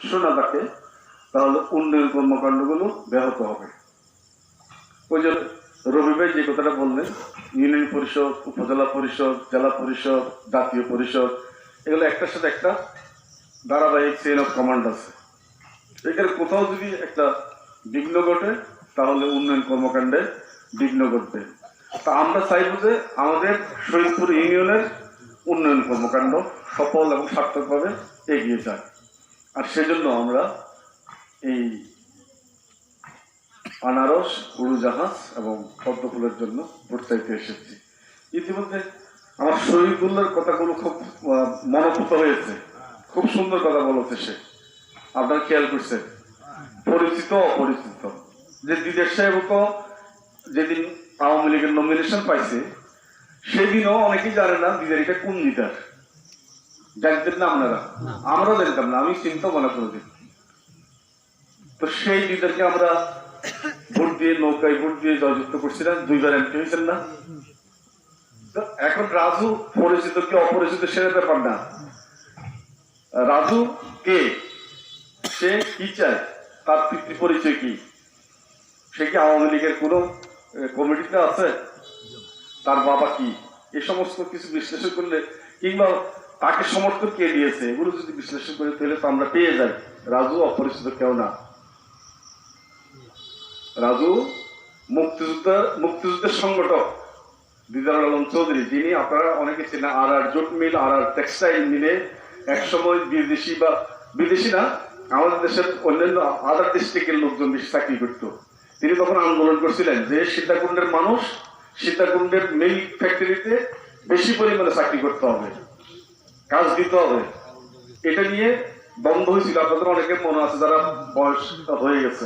শোনা থাকে, তাহলে উন্নয়ন কর্মকাণ্ডগুলো ব্যাহত হবে। ওই যে রবি ভাই যে কথাটা বললেন, ইউনিয়ন পরিষদ, উপজেলা পরিষদ, জেলা পরিষদ, জাতীয় পরিষদ, এগুলো একটার সাথে একটা ধারাবাহিক চেইন অফ কমান্ড আছে। এখানে কোথাও যদি একটা বিঘ্ন ঘটে তাহলে উন্নয়ন কর্মকাণ্ডে বিঘ্ন ঘটবে। তা আমরা চাইব যে আমাদের শরীয়তপুর ইউনিয়নের উন্নয়ন কর্মকাণ্ড সফল এবং সার্থকভাবে এগিয়ে যায়। আর সেজন্য আমরা এই আনারস, উড়োজাহাজ এবং পদ্মফুলের জন্য ভোট চাইতে এসেছি। ইতিমধ্যে আমার শহীদুল্লাহর কথাগুলো খুব মনোভূত হয়েছে, খুব সুন্দর কথা বলেছে সে। আপনারা খেয়াল করছেন, পরিচিত অপরিচিত, যে দিদের সাহেব যেদিন আওয়ামী লীগের নমিনেশন পাইছে সেদিনও অনেকেই জানে না দিদের এটা কোন লিডার, জানতেন না আপনারা, আমরাও জানতাম না, আমি চিন্তা মনে করে দিই। তো সেই লিডারকে আমরা ভোট দিয়ে, নৌকায় ভোট দিয়ে জয়যুক্ত করছিলাম, 2বার এমপি হয়েছেন না। তো এখন রাজু পরিচিত কি অপরিচিত সেটা ব্যাপার না, রাজু কে, সে কি চায়, তার পিতৃ পরিচয় কি, সে কি আওয়ামী লীগের কোনো কমিটিতে আছে, তার বাবা কি, এ সমস্ত কিছু বিশ্লেষণ করলে, কিংবা তাকে সমর্থন কে দিয়েছে, এগুলো যদি বিশ্লেষণ করে তাহলে তো আমরা পেয়ে যাই রাজু অপরিচিত কেউ না। রাজু মুক্তিযুদ্ধের সংগঠক দিদার আলম চৌধুরী, যিনি আপনারা অনেকে চেনা, আর জুট মিল, আর টেক্সটাইল মিলে একসময় বিদেশি না, আমাদের দেশের অন্যান্য আদার ডিস্ট্রিক্টের লোকজন বেশি চাকরি করতো। তিনি তখন আন্দোলন করছিলেন যে সীতাকুণ্ডের মানুষ সীতাকুণ্ডের মিল ফ্যাক্টরিতে বেশি পরিমাণে চাকরি করতে হবে, কাজ দিতে হবে। এটা নিয়ে বন্ধ হয়েছিল, আপনাদের অনেকের মনে আছে যারা বয়স হয়ে গেছে।